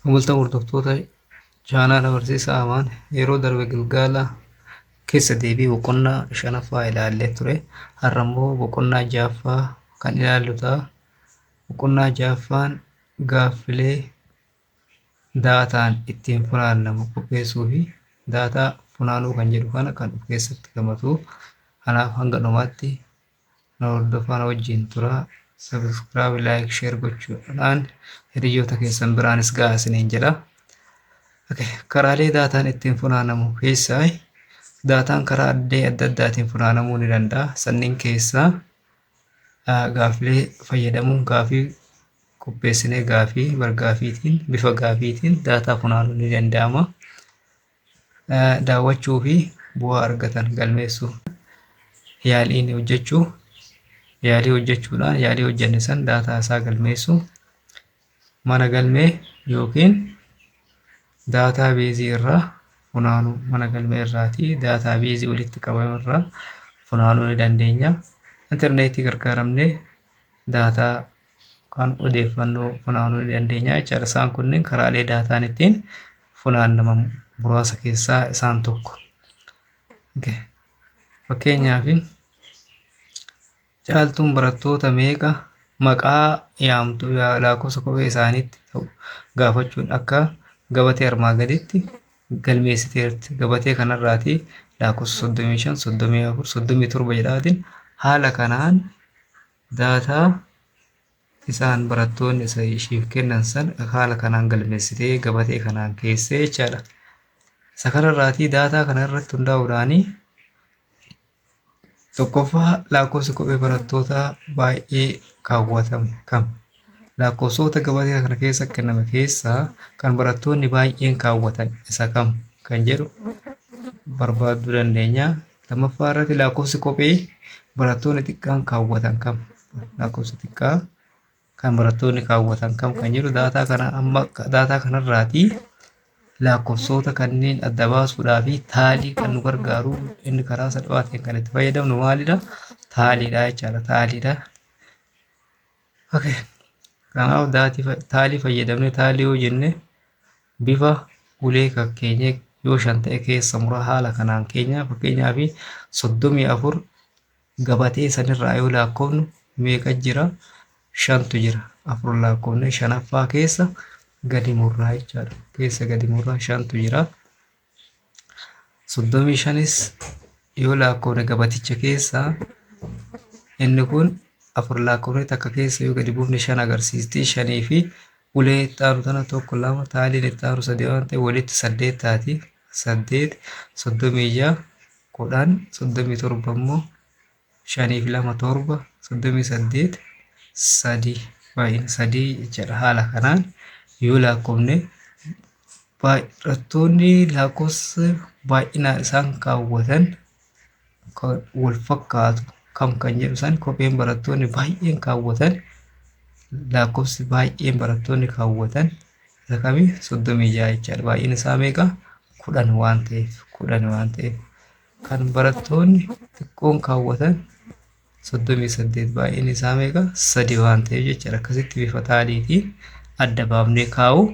Bultaa hordoftoota chaanaala barsiisaa Amaan yeroo darbe Gilgaala keessa deebii boqonnaa shanaffaa ilaallee ture. Har'a immoo boqonnaa ja'affaa kan ilaallu ta'a. Boqonnaa ja'affaan gaaffilee daataan ittiin funaanamu qopheessuu fi daataa funaanuu kan jedhu kana kan of keessatti qabatu. Kanaaf hanga dhumaatti na hordofaa wajjin tura. Subscribe, like, share gochuudhaan hiriyoota keessan biraanis gahaa isiniin jedha. Karaalee daataan ittiin funaanamu keessaa daataan karaa adda addaatiin funaanamuu ni danda'a. Sanniin keessaa gaaffilee fayyadamuun gaafii qopheessinee gaafii bargaafiitiin bifa gaafiitiin daataa funaanuun ni danda'ama. Daawwachuu fi bu'aa argatan galmeessuu yaaliin hojjechuu. Yaalii hojjechuudhaan yaalii hojjenne san daataa isaa galmeessu mana galmee yookiin daataa beezii irraa funaanuu mana galmee irraatii daataa beezii walitti qabame irraa funaanuu ni dandeenya. Intarneetii gargaaramnee daataa kan odeeffannoo funaanuu ni dandeenya jechaadha. Isaan kunneen karaalee daataan ittiin funaanaman muraasa keessaa isaan tokko. Fakkeenyaaf caaltuun barattoota meeqa maqaa yaamtu lakkoofsa kophee isaaniitti ta'u gaafachuun akka gabatee armaan gaditti galmeessiteerti. Gabatee kanarraatii lakkoofsa 35, 34, 37 jedhaatiin haala kanaan daataa isaan barattoonni ishiif kennan san haala kanaan galmeessitee gabatee kanaan keessee jechaadha. Isa kanarraatii daataa kanarratti hundaa'uudhaanii tokkoffaa lakkoofsi kophee barattootaa baay'ee kaawwatame kam? Lakkoofsota gabatee kana keessa kenname keessaa kan barattoonni baay'een kaawwatan isa kam kan jedhu barbaaduu dandeenya. Lammaffaa irratti lakkoofsi kophee barattoonni xiqqaan kaawwatan kam? Lakkoofsi xiqqaa kan barattoonni kaawwatan kam kan jedhu daataa kanarraatii lakkoofsota kanneen adda baasuudhaa fi taalii kan nu gargaaru inni karaa salphaatiin kan itti fayyadamnu maalidha? Taaliidha jechaadha. Taaliidha. Kanaaf taalii fayyadamne taalii yoo jenne bifa ulee kan keenye yoo 5 ta'e keessa muraa haala kanaan keenya fakkeenyaaf 34 gabatee sanirraa yoo lakkoofnu meeqa jira? 5tu jira. 4 lakkoofne 5ffaa keessa gadi murraa jechaadha. Keessa gadi murraa 5tu jira. 35s yoo lakkoofne gabaticha keessaa inni kun 4 lakkoofne takka keessa yoo gadi buufne 5 agarsiisti. 5 fi ulee itti aanu tana 1 2 taaliin itti aanu 3 waan ta'e walitti 8 taati. 8 36 10 37 immoo 5 fi 2 7 38 3 baay'ina 3 jechaadha. Haala kanaan yoo lakkoofne barattoonni lakkoofsa baay'ina isaan kaawwatan wal fakkaatu kam kan jedhu san kopheen barattoonni baay'een kaawwatan lakkoofsi baay'een barattoonni kaawwatan isa kamii 36 jechaadha. Baay'ina isaa meeqa? 10 waan ta'eef kan barattoonni xiqqoon kaawwatan 38 baay'inni isaa meeqa? 3 waan ta'eef jechaadha. Akkasitti bifa taaliitiin adda baafnee kaa'uu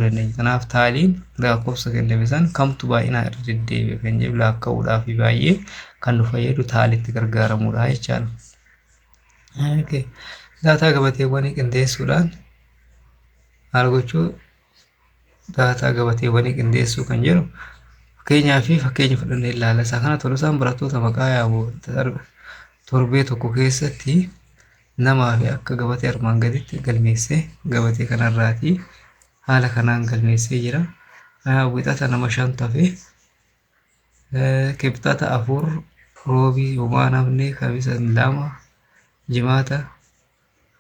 dandeenya. Kanaaf taaliin lakkoofsa kenname san kamtu baay'inaa irra deddeebi'e kan jedhu lakkaa'uudhaaf baay'ee kan nu fayyadu taaliitti gargaaramuudha jechaadha. Daataa gabateewwanii qindeessuudhaan maal gochuu? Daataa gabateewwanii qindeessuu kan jedhu fakkeenya fudhannee ilaalla. Isa kana tolusaan barattoota maqaa yaamu torbee tokko keessatti namaa fi akka gabatee armaan gaditti galmeessee gabatee kanarraatii haala kanaan galmeessee jira. Wixata nama 5 tafe kibxata 4 roobii homaa namne kamisa 2 jimaata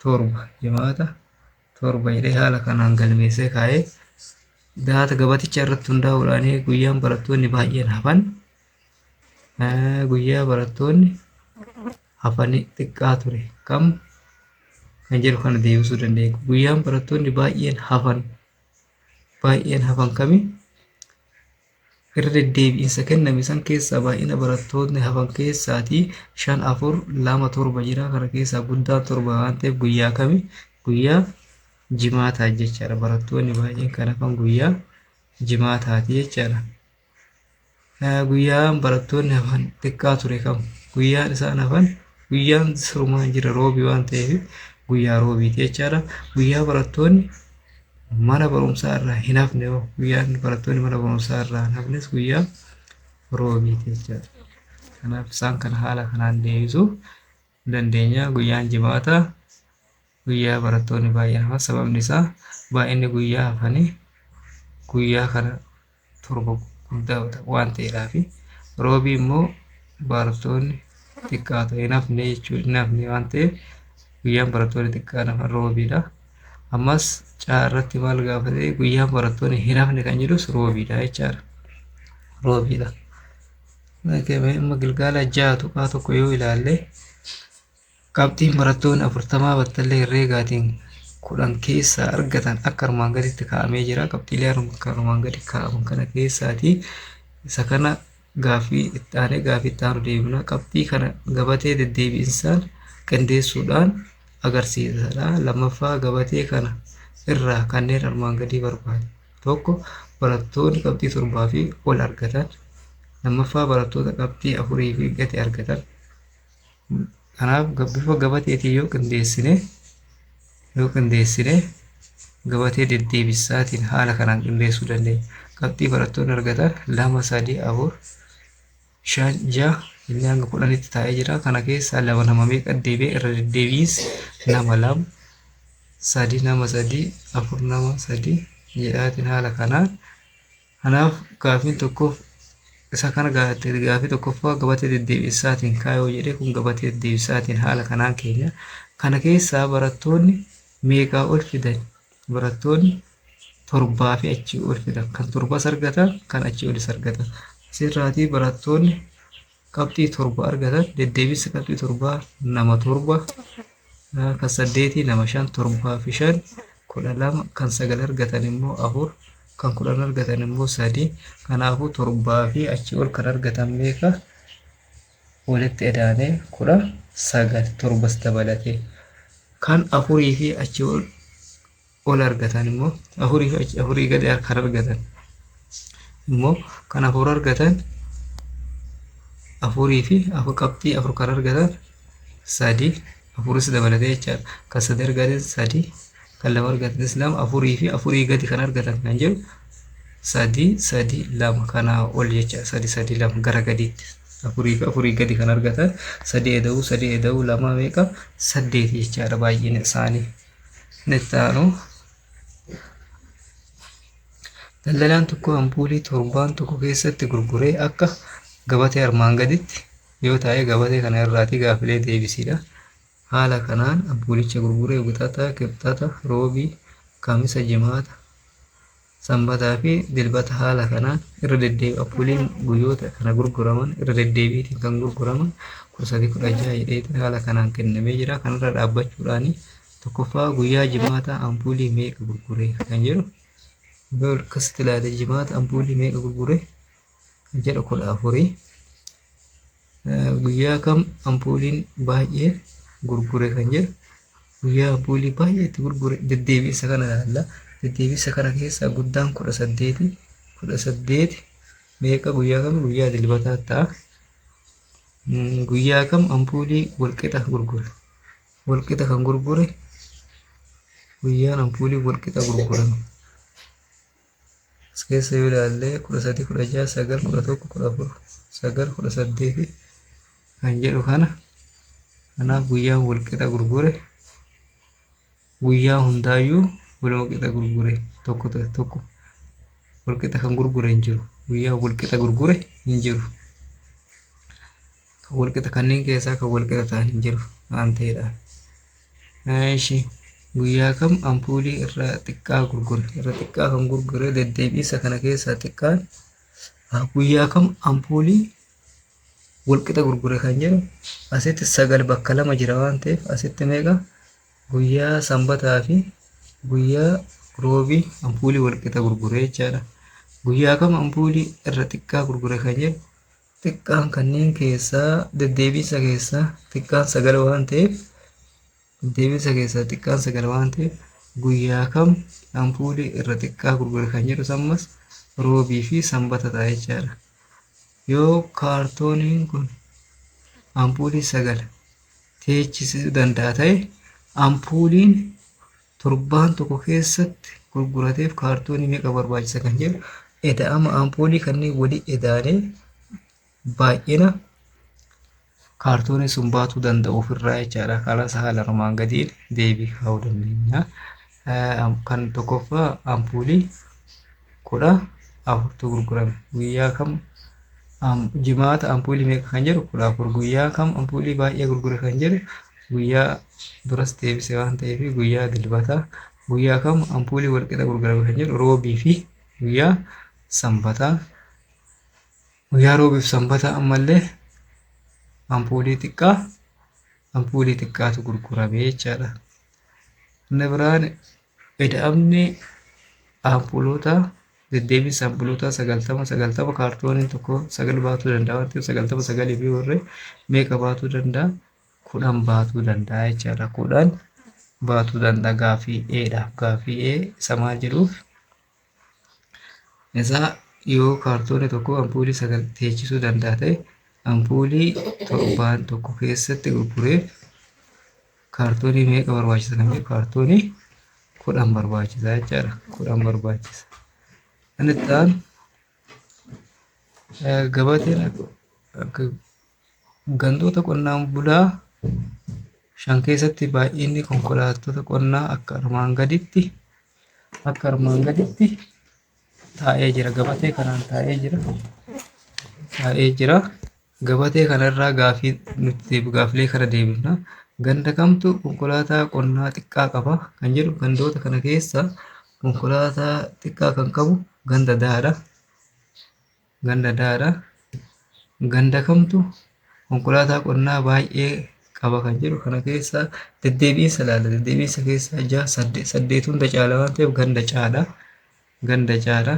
7 jedhee haala kanaan galmeessee kaa'ee daata gabaticha irratti hundaa'uudhaan guyyaan barattoonni baay'een hafan guyyaa barattoonni hafanii xiqqaa ture kam kan jedhu kana deebisuu dandeenya. Guyyaan barattoonni baay'een hafan kami irra deddeebiinsa kenname san keessaa baay'ina barattoonni hafan keessaatii 5 4 2 7 jira. Kana keessaa guddaan 7 waan ta'eef guyyaa kami? Guyyaa jimaataa jechaadha. Barattoonni baay'een kan hafan guyyaa jimaataati jechaadha. Guyyaan barattoonni hafan xiqqaa ture kam? Guyyaan isaan hafan guyyaan sirumaan jira roobii waan ta'eef guyyaa roobiiti jechaadha. Guyyaa barattoonni mana barumsaa irraa hin hafne guyyaan barattoonni mana barumsaa irraa hin hafnes guyyaa roobiiti jechaadha. Kanaaf isaan kana haala kanaan deebisuu dandeenya. Guyyaan jimaataa guyyaa barattoonni baay'een hafan, sababni isaa baay'inni guyyaa hafanii guyyaa kana torba guddaa waan ta'eedhaaf. Roobii immoo barattoonni xiqqaa ta'e hin hafne jechuudha. Hin hafne waan ta'eef guyyaan barattoonni xiqqaan hafan roobiidha. Ammas caarratti maal gaafate guyyaan barattoonni hin hafne kan jedhus roobiidha jechaadha. Roobiidha. Amma Gilgaala 6 yoo ilaalle qabxiin barattoonni 40 battallee herreegaatiin 10 keessaa argatan akka armaan gaditti kaa'amee jira. Qabxiilee armaan gadi kaa'aman kana keessaati isa kana gaaffii itti aanu deebina. Qabxii kana gabatee deddeebi'insaan qindeessuudhaan agarsiisaadha. Lammaffaa gabatee kana irraa kanneen armaan gadii barbaade. Tokko barattoonni qabxii 7 fi ol argatan. Lammaffaa barattoota qabxii 4 fi gadi argatan. Kanaaf bifa gabateetiin yoo qindeessine gabatee deddeebisaatiin haala kanaan qindeessuu dandeenya. Qabxii barattoonni argatan 2, 3, 4, 5, 6 inni hanga 10tti taa'ee jira. Kana keessaa 2 nama meeqa deebi'ee irra deddeebiis nama 2, 3 nama 3, 4 nama 3 jedhaatiin haala kanaan. Kanaaf gaaffiin tokkoof isa kana gaaffii tokkoffaa gabatee deddeebisaatiin kaayoo jedhee kun gabatee deddeebisaatiin haala kanaan keenya. Kana keessaa barattoonni meeqaa ol fidan? Barattoonni 7 fi achii ol fidan. Kan 7 argatan kan achii olis argatan. Asirraatii barattoonni qabxii 7 argatan deddeebisa qabxii 7 nama 7, kan 8 nama 5, 7 fi 5 12, kan 9 argatan immoo 4, kan 10 argatan immoo 3. Kanaafuu 7 fi achii ol kan argatan meeqa? Walitti edaanee 19 7 dabalatee. Kan 4 fi achii ol argatan immoo 4 fi 4 gadi kan argatan immoo kan 4 argatan 4 fi 4 qabxii 4 kan argatan 3 4 dabalatee jechaadha. Kan 3 argatan 3, kan 2 argatan 2, 4 fi 4 gadi kan argatan kan jiru 3 3 2 kana ol jecha 3 3 2 gara gadiitti 4 fi 4 gadi kan argatan 3 eda'uu 2 meeqa 8 jechaadha baay'ina isaanii. Nettaanu daldalaan tokko ampuulii 7 tokko keessatti gurguree akka gabatee armaan gaditti yoo ta'e gabatee kana irraatii gaaffilee deebisiidha. Haala kanaan ampuulicha gurguree wixata, kibxata, roobii, kamisa, jimaata, sanbataa fi dilbata haala kanaan irra deddeebiin ampuuliin guyyoota kana gurguraman irra deddeebiitiin kan gurguraman 1316 jedhee haala kanaan kennamee jira. Kanarra dhaabbachuudhaan tokkoffaa guyyaa jimaataa ampuulii meeqa gurguree kan jedhu yoo akkasitti ilaale jimaata ampuulii meeqa gurguree kan jedhu 14. Guyyaa kam ampuuliin baay'ee gurgure kan jedhu guyyaa ampuulii baay'eetti gurgure deddeebisa kana ilaalla. Deddeebisa kana keessaa guddaan 18 18 meeqa guyyaa kam? Guyyaa dilbataa ta'a. Guyyaa kam ampuulii walqixa gurgure? Walqixa kan gurgure guyyaan ampuulii walqixa gurgurame as keessa yoo ilaalle 13 16 9 11 14 9 18 kan jedhu kana. Kanaaf guyyaan walqixa gurgure guyyaa hundaayyuu walqixa gurgure tokko walqixa kan gurgure hin jiru. Guyyaa walqixa gurgure hin jiru. Kan walqixa kanneen keessaa kan walqixa ta'an hin jiru waan ta'eedha. Guyyaa kam ampuulii irra xiqqaa gurgure? Irra xiqqaa kan gurgure deddeebisa kana keessaa xiqqaan guyyaa kam ampuulii walqixa gurgure kan jedhu asitti 9 bakka 2 jira waan ta'eef asitti meeqa? Guyyaa sanbataa fi guyyaa roobii ampuulii walqixa gurgure jechaadha. Guyyaa kam ampuulii irra xiqqaa gurgure kan jedhu xiqqaan kanneen keessaa deddeebisa keessaa xiqqaan 9 waan ta'eef deddeebisa keessaa xiqqaan 9 waan ta'eef guyyaa kam ampuulii irra xiqqaa gurgure kan jedhu sammas roobii fi sanbata ta'a jechaadha. Yoo kaartooniin kun ampuulii 9 teechisuu danda'a ta'e ampuuliin torbaan tokko keessatti gurgurateef kaartoonii meeqa barbaachisa kan jedhu eda'ama ampuulii kanneen walii eda'anii baay'ina kaartoonii sun baatuu danda'u ofirraa jechaadha. Kanas haala armaan gadiin deebii kaa'uu dandeenya. Kan tokkoffaa ampuulii 14tu gurgurame. Guyyaa kam jimaata ampuulii meeqa kan jedhu 14. Guyyaa kam ampuulii baay'ee gurgure kan jedhu guyyaa duras deebise waan ta'eef guyyaa dilbataa. Guyyaa kam ampuulii walqixa gurgurame kan jedhu roobii fi guyyaa sanbataa. Guyyaa roobii fi sanbataa ammallee ampuulii xiqqaatu gurgurame jechaadha. Inni biraan eda'amni ampuuloota deddeebisa ampuuloota 90 kaartooniin tokko 9 baatuu danda'a waan ta'eef 90 fi warree meeqa baatuu danda'a? 10 baatuu danda'a jechaadha. 10 baatuu danda'a gaaffii E'dhaaf. Gaaffii E isa maal jedhuuf isaa yoo kaartoonii tokko ampuulii 9 teechisuu danda'a ta'e ampuulii torbaan tokko keessatti gurgureef kaartoonii meeqa barbaachisa kan jedhu kaartoonii 10 barbaachisa jechaadha. 10 barbaachisa. Inni itti aanu gabateen gandoota qonnaan bulaa 5 keessatti baay'inni konkolaattota qonnaa akka armaan gaditti taa'ee jira. Gabatee kanaan taa'ee jira. Gabatee kanarraa gaaffilee kana deebifna. Ganda kamtu konkolaataa qonnaa xiqqaa qaba kan jedhu gandoota kana keessa konkolaataa xiqqaa kan qabu ganda Daadha. Ganda kamtu konkolaataa qonnaa baay'ee qaba kan jedhu kana keessa deddeebiinsa ilaalla. Deddeebiinsa keessaa 6 8 hunda caala waan ta'eef ganda caala.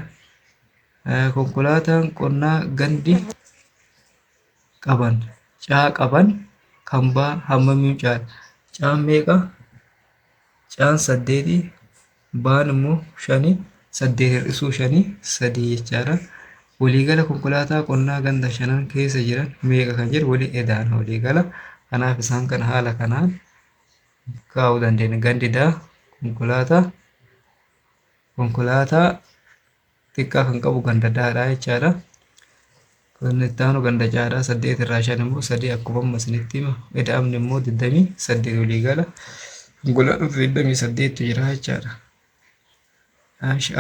Konkolaataan qonnaa gandi qaban kan hammamii caala? Caan meeqa? Caan 8 baan immoo 5 8 hir'isuu 5 3 jechaadha. Waliigala konkolaataa qonnaa ganda 5 keessa jiran meeqa kan jedhu walii edaana waliigala. Kanaaf isaan kana haala kanaan kaa'uu dandeenya. Gandi daa konkolaataa xiqqaa kan qabu ganda Daadhaa jechaadha. Kan itti aanu ganda Caadhaa 8 irraa 5 immoo 3 akkuma amma isinitti hima. Eda'amni immoo 28 waliigala. Konkolaataa 28tu jira jechaadha.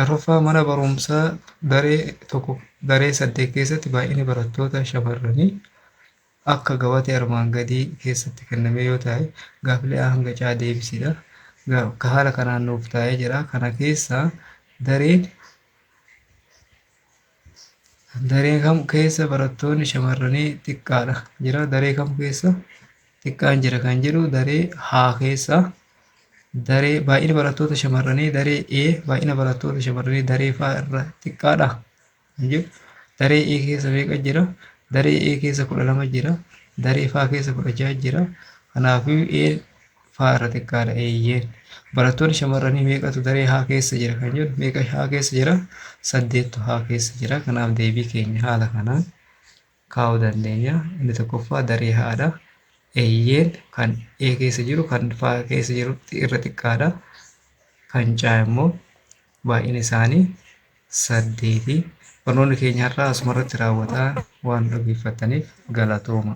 Arfaffaa mana barumsaa daree 8 keessatti baay'inni barattoota shamarranii akka gabatee armaan gadii keessatti kenname yoo ta'e gaaffilee hanga caa deebisidha. Haala kanaan nuuf taa'ee jira. Kana keessaa daree kam keessa barattoonni shamarranii xiqqaadha jira? Daree kam keessa xiqqaan jira kan jedhu daree haa keessa. Daree baay'ina barattoota shamarranii daree E baay'ina barattoota shamarranii daree faa irra xiqqaadha kan jedhu. Daree E keessa meeqa jira? Daree E keessa 12 jira. Daree faa keessa 16 jira. Kanaafuu E faa irra xiqqaadha eeyyeen. Barattoonni shamarranii meeqatu daree haa keessa jira kan jedhu meeqa haa keessa jira? 8tu haa keessa jira. Kanaaf deebii keenya haala kanaan kaa'uu dandeenya. Inni tokkoffaa daree haadha. Eeyyeen kan E keessa jiru kan faa keessa jiru irra xiqqaadha. Kan caa immoo baay'ina isaanii 8. Barnoonni keenya har'aa asumarratti raawwataa waan dhaggeeffataniif galatooma.